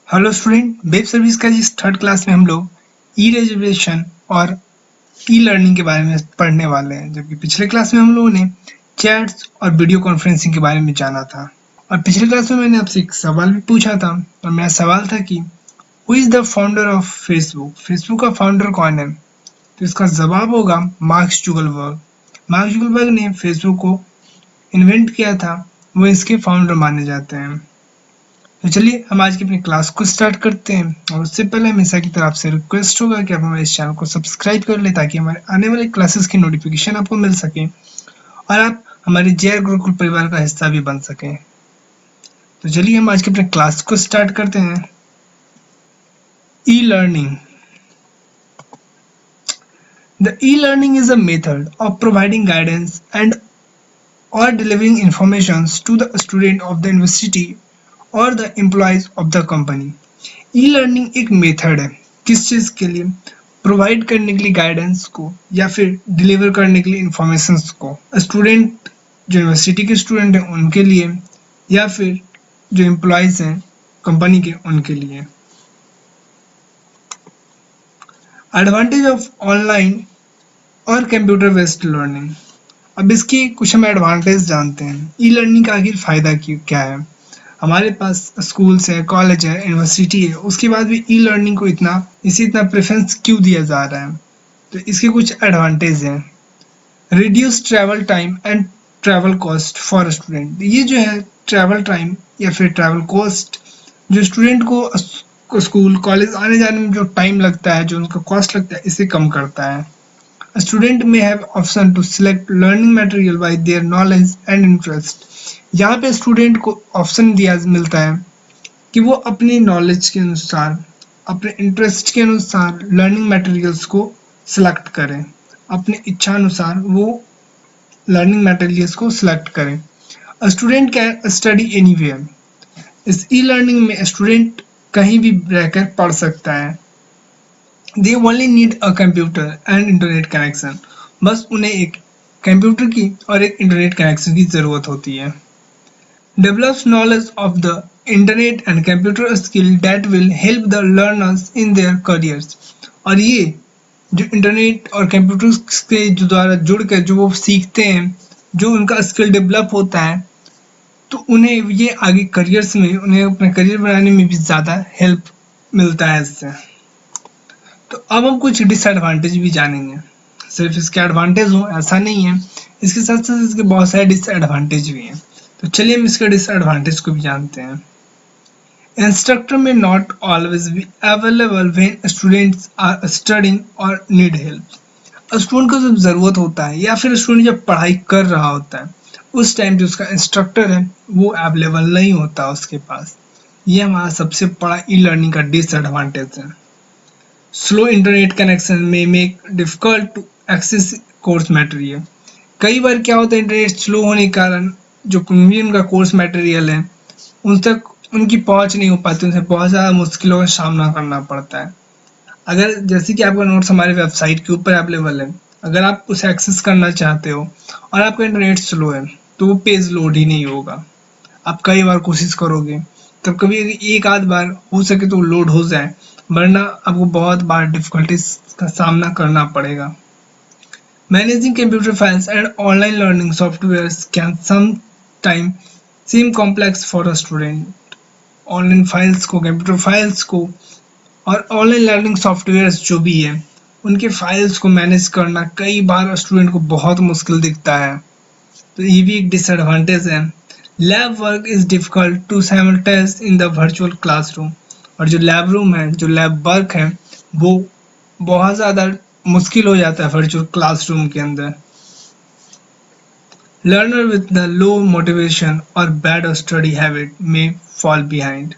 Hello student, web service का इस third class में हम लोग ई रिजर्वेशन और ई लर्निंग के बारे में पढ़ने वाले हैं। जबकि पिछले क्लास में हम लोगों ने चैट्स और वीडियो कॉन्फ्रेंसिंग के बारे में जाना था। और पिछले क्लास में मैंने आपसे एक सवाल भी पूछा था, और मेरा सवाल था कि who is the founder of Facebook? Facebook का फाउंडर कौन है? तो इसका जवाब होगा मार्क जुगलबर्ग। मार्क जुगलबर्ग ने फेसबुक को इन्वेंट किया था, वो इसके फाउंडर माने जाते हैं। तो चलिए हम आज की अपनी क्लास को स्टार्ट करते हैं। और उससे पहले हमेशा की तरह आपसे रिक्वेस्ट होगा कि आप हमारे इस चैनल को सब्सक्राइब कर लें, ताकि हमारे आने वाले क्लासेस की नोटिफिकेशन आपको मिल सके और आप हमारे जेआर गुरुकुल परिवार का हिस्सा भी बन सकें। तो चलिए हम आज की अपने क्लास को स्टार्ट करते हैं। E learning. The e learning is a method of providing guidance and or delivering informations to the student of the university or the employees of the company. E learning एक method है किस चीज के लिए? Provide करने के लिए guidance को, या फिर डिलीवर करने के लिए इंफॉर्मेशन को। स्टूडेंट जो यूनिवर्सिटी के स्टूडेंट हैं उनके लिए, या फिर जो एम्प्लॉयज हैं कंपनी के उनके लिए। एडवांटेज ऑफ ऑनलाइन और कंप्यूटर बेस्ड लर्निंग। अब इसकी कुछ हम एडवांटेज जानते हैं। ई लर्निंग का आखिर फायदा क्या है? हमारे पास स्कूल्स है, कॉलेज है, यूनिवर्सिटी है, उसके बाद भी ई लर्निंग को इतना प्रेफरेंस क्यों दिया जा रहा है? तो इसके कुछ एडवांटेज हैं। Reduce travel time and travel cost for student. ये जो है ट्रैवल टाइम या फिर ट्रैवल कॉस्ट, जो स्टूडेंट को स्कूल कॉलेज आने जाने में जो टाइम लगता है, जो उनका कॉस्ट लगता है, इसे कम करता है। A student may have option to select learning material by their knowledge and interest. यहाँ पे स्टूडेंट को ऑप्शन मिलता है कि वो अपनी नॉलेज के अनुसार, अपने इंटरेस्ट के अनुसार लर्निंग मटेरियल्स को सिलेक्ट करें। अपने इच्छा अनुसार वो लर्निंग मटेरियल्स को सिलेक्ट करें। A student can study anywhere. इस ई लर्निंग में स्टूडेंट कहीं भी रहकर पढ़ सकता है। They only need a computer and internet connection. बस उन्हें एक कंप्यूटर की और एक इंटरनेट कनेक्शन की जरूरत होती है। Develops knowledge of the internet and computer skill that will help the learners in their careers. और ये जो इंटरनेट और कंप्यूटर के जो द्वारा जुड़ कर जो वो सीखते हैं, जो उनका स्किल डेवलप होता है, तो उन्हें ये आगे करियर्स में, उन्हें अपना करियर बनाने में भी ज़्यादा हेल्प मिलता है इससे। तो अब हम कुछ डिसएडवांटेज भी जानेंगे। सिर्फ इसके एडवांटेज हो ऐसा नहीं है, इसके साथ साथ इसके बहुत सारे डिसएडवांटेज भी हैं। तो चलिए हम इसके डिसएडवांटेज को भी जानते हैं। Instructor may not always be available when students are studying और नीड हेल्प। स्टूडेंट को जब जरूरत होता है, या फिर स्टूडेंट जब पढ़ाई कर रहा होता है, उस टाइम जो उसका इंस्ट्रक्टर है वो अवेलेबल नहीं होता उसके पास। ये हमारा सबसे बड़ा ई लर्निंग का डिसएडवांटेज है। Slow internet connection may make difficult to access course material. कई बार क्या होता है, इंटरनेट स्लो होने के कारण जो भी उनका कोर्स मटेरियल है उन तक उनकी पहुंच नहीं हो पाती, उनसे बहुत ज़्यादा मुश्किलों का सामना करना पड़ता है। अगर जैसे कि आपका नोट्स हमारे वेबसाइट के ऊपर अवेलेबल है, अगर आप उसे एक्सेस करना चाहते हो और आपका इंटरनेट स्लो है, तो वो पेज लोड ही नहीं होगा। आप कई बार कोशिश करोगे, तब कभी एक आध बार हो सके तो लोड हो जाए, वरना आपको बहुत बार डिफिकल्टीज का सामना करना पड़ेगा। Managing computer files and online learning softwares can sometime seem complex for a student. Online files को, कंप्यूटर फाइल्स को और ऑनलाइन लर्निंग सॉफ्टवेयर्स जो भी है, उनके फाइल्स को मैनेज करना कई बार स्टूडेंट को बहुत मुश्किल दिखता है। तो ये भी एक डिसएडवांटेज है। Lab work is difficult to simultaneous in the virtual classroom. और जो लैब रूम है, जो लैब वर्क है, वो बहुत ज़्यादा मुश्किल हो जाता है वर्चुअल क्लासरूम के अंदर। Learner with the low motivation और बैड स्टडी हैबिट में फॉल बिहाइंड।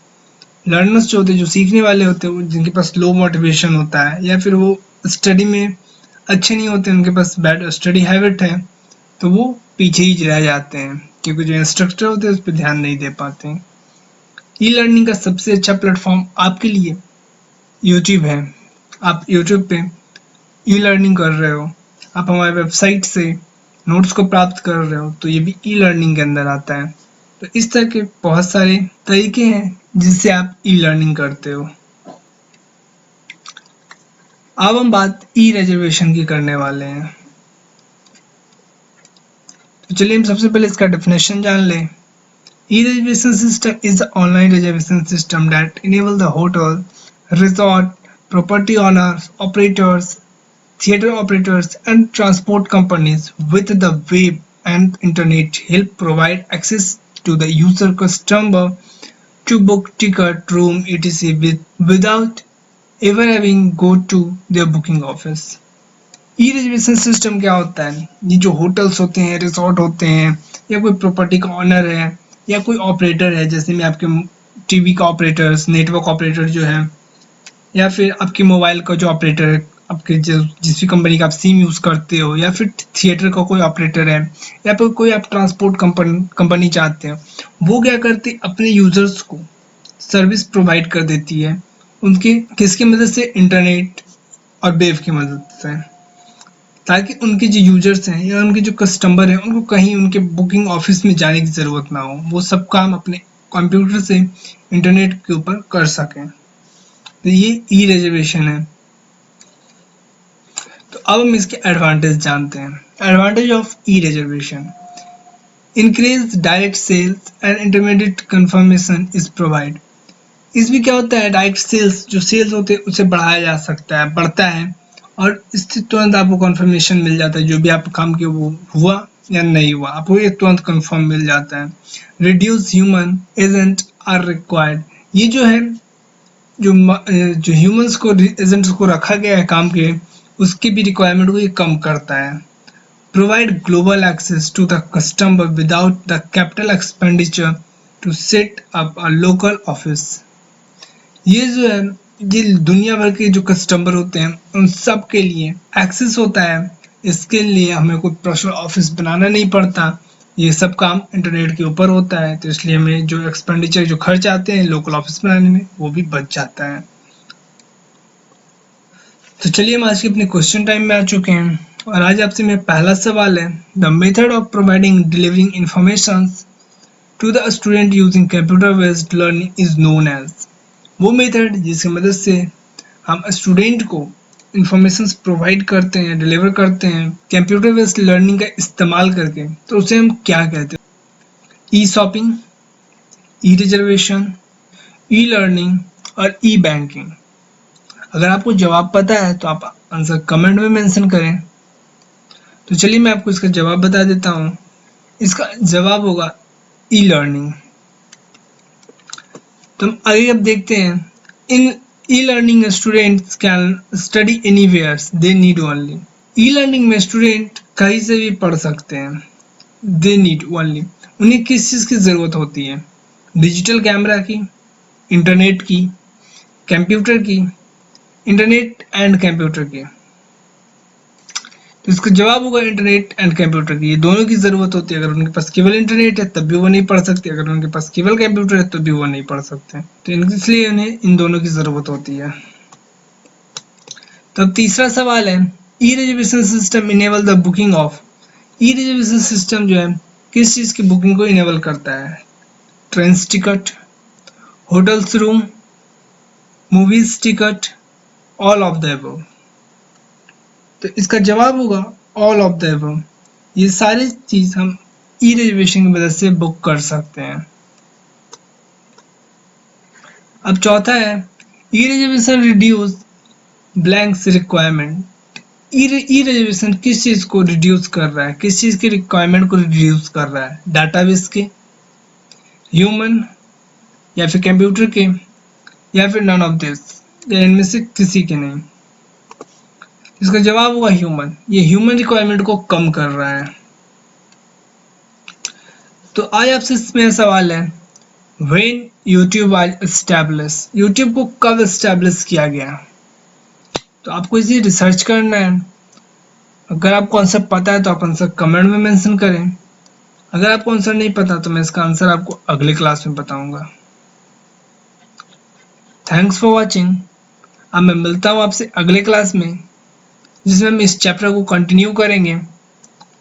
लर्नर्स जो होते हैं, जो सीखने वाले होते हैं, जिनके पास लो मोटिवेशन होता है, या फिर वो स्टडी में अच्छे नहीं होते, उनके पास बैड स्टडी हैबिट है, तो वो पीछे ही रह जाते हैं, क्योंकि जो इंस्ट्रक्टर होते हैं उस पर ध्यान नहीं दे पाते हैं। ई लर्निंग का सबसे अच्छा प्लेटफॉर्म आपके लिए यूट्यूब है। आप यूट्यूब पे ई लर्निंग कर रहे हो, आप हमारे वेबसाइट से नोट्स को प्राप्त कर रहे हो, तो ये भी ई लर्निंग के अंदर आता है। तो इस तरह के बहुत सारे तरीके हैं जिससे आप ई लर्निंग करते हो। अब हम बात ई रिजर्वेशन की करने वाले हैं। तो चलिए हम सबसे पहले इसका डेफिनेशन जान लें। E-reservation system is the online reservation system that enable the hotel, resort, property owners, operators, theater operators, and transport companies with the web and internet help provide access to the user customer to book ticket, room, etc. without ever having go to their booking office. E reservation system क्या होता है? ये जो hotels होते हैं, resort होते हैं, या कोई प्रॉपर्टी का ऑनर है, या कोई ऑपरेटर है, जैसे में आपके टीवी का ऑपरेटर्स, नेटवर्क ऑपरेटर जो है, या फिर आपके मोबाइल का जो ऑपरेटर है, आपके जिस भी कंपनी का आप सिम यूज करते हो, या फिर थिएटर का कोई ऑपरेटर है, या फिर कोई आप ट्रांसपोर्ट कंपनी चाहते हो, वो क्या करती है? अपने यूजर्स को सर्विस प्रोवाइड कर देती है उनके किसकी मदद से? इंटरनेट और वेब की मदद से, ताकि उनके जो यूजर्स हैं या उनके जो कस्टमर हैं उनको कहीं उनके बुकिंग ऑफिस में जाने की ज़रूरत ना हो, वो सब काम अपने कंप्यूटर से इंटरनेट के ऊपर कर सकें। तो ये ई रिजर्वेशन है। तो अब हम इसके एडवांटेज जानते हैं। Advantage of e reservation: increase direct sales and intermediate confirmation is provide. इसमें क्या होता है? डायरेक्ट सेल्स, जो सेल्स होते हैं उसे बढ़ाया जा सकता है, बढ़ता है, और इससे तुरंत आपको कंफर्मेशन मिल जाता है, जो भी आप काम किया वो हुआ या नहीं हुआ, आपको ये तुरंत कंफर्म मिल जाता है। Reduce human agent are required. ये जो है, जो ह्यूमंस को, एजेंट्स को रखा गया है काम के, उसकी भी रिक्वायरमेंट को ये कम करता है। Provide global access to the customer without the capital expenditure to set up a local office. ये जो है, ये दुनिया भर के जो कस्टमर होते हैं उन सब के लिए एक्सेस होता है। इसके लिए हमें कोई पर्सनल ऑफिस बनाना नहीं पड़ता, ये सब काम इंटरनेट के ऊपर होता है, तो इसलिए हमें जो एक्सपेंडिचर, जो खर्च आते हैं लोकल ऑफिस बनाने में, वो भी बच जाता है। तो चलिए हम आज के अपने क्वेश्चन टाइम में आ चुके हैं, और आज आपसे मेरा पहला सवाल है, the method of providing delivering information to the student using computer based learning is known as. वो मेथड जिसकी मदद से हम स्टूडेंट को इंफॉर्मेशन प्रोवाइड करते हैं, डिलीवर करते हैं कंप्यूटर बेस्ड लर्निंग का इस्तेमाल करके, तो उसे हम क्या कहते हैं? ई शॉपिंग, ई रिजर्वेशन, ई लर्निंग और ई बैंकिंग। अगर आपको जवाब पता है तो आप आंसर कमेंट में मेंशन करें। तो चलिए मैं आपको इसका जवाब बता देता हूँ। इसका जवाब होगा ई लर्निंग। तो हम आगे अब देखते हैं। In e learning students can study anywhere they need only. E learning में स्टूडेंट कहीं से भी पढ़ सकते हैं। दे नीड ओनली, उन्हें किस चीज़ की ज़रूरत होती है? डिजिटल कैमरा की, इंटरनेट की, कंप्यूटर की, इंटरनेट एंड कंप्यूटर की। तो इसका जवाब होगा इंटरनेट एंड कंप्यूटर की। ये दोनों की ज़रूरत होती है। अगर उनके पास केवल इंटरनेट है तब भी वो नहीं पढ़ सकते, अगर उनके पास केवल कंप्यूटर है तो भी वो नहीं पढ़ सकते। तो इसलिए उन्हें इन दोनों की ज़रूरत होती है। तो अब तीसरा सवाल है, e reservation system enable the booking of. E reservation system जो है किस चीज़ की बुकिंग को इनेबल करता है? Train ticket, hotels room, movies ticket, all of the above. तो इसका जवाब होगा ऑल ऑफ द अबव। ये सारी चीज हम ई रिजर्वेशन की मदद से बुक कर सकते हैं। अब चौथा है, e reservation reduce blanks requirement. ई रिजर्वेशन किस चीज को रिड्यूस कर रहा है? किस चीज की रिक्वायरमेंट को रिड्यूस कर रहा है? डाटाबेस के, ह्यूमन, या फिर कंप्यूटर के, या फिर नन ऑफ दिस, या इनमें से किसी के नहीं। इसका जवाब होगा ह्यूमन। ये ह्यूमन रिक्वायरमेंट को कम कर रहा है। तो आज आपसे मेरा सवाल है, when YouTube was establish. YouTube को कब एस्टैब्लिश किया गया? तो आपको इसे रिसर्च करना है। अगर आपको आंसर पता है तो आप आंसर कमेंट में मेंशन करें। अगर आपको आंसर नहीं पता तो मैं इसका आंसर आपको अगले क्लास में बताऊंगा। Thanks for watching. अब मैं मिलता हूँ आपसे अगले क्लास में, जिसमें हम इस चैप्टर को कंटिन्यू करेंगे।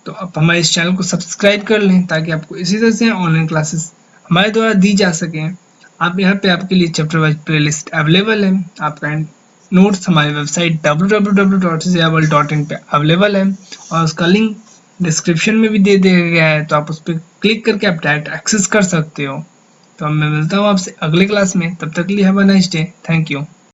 तो आप हमारे इस चैनल को सब्सक्राइब कर लें ताकि आपको इसी तरह से ऑनलाइन क्लासेस हमारे द्वारा दी जा सकें। आप यहाँ पे आपके लिए चैप्टर वाइज प्लेलिस्ट अवेलेबल है। आपका नोट्स हमारी वेबसाइट www.seable.in पे अवेलेबल है और उसका लिंक डिस्क्रिप्शन में भी दे दिया गया है, तो आप उस पर क्लिक करके आप डायरेक्ट एक्सेस कर सकते हो। तो अब मैं मिलता हूँ आपसे अगले क्लास में, तब तक के लिए have a nice day. Thank you.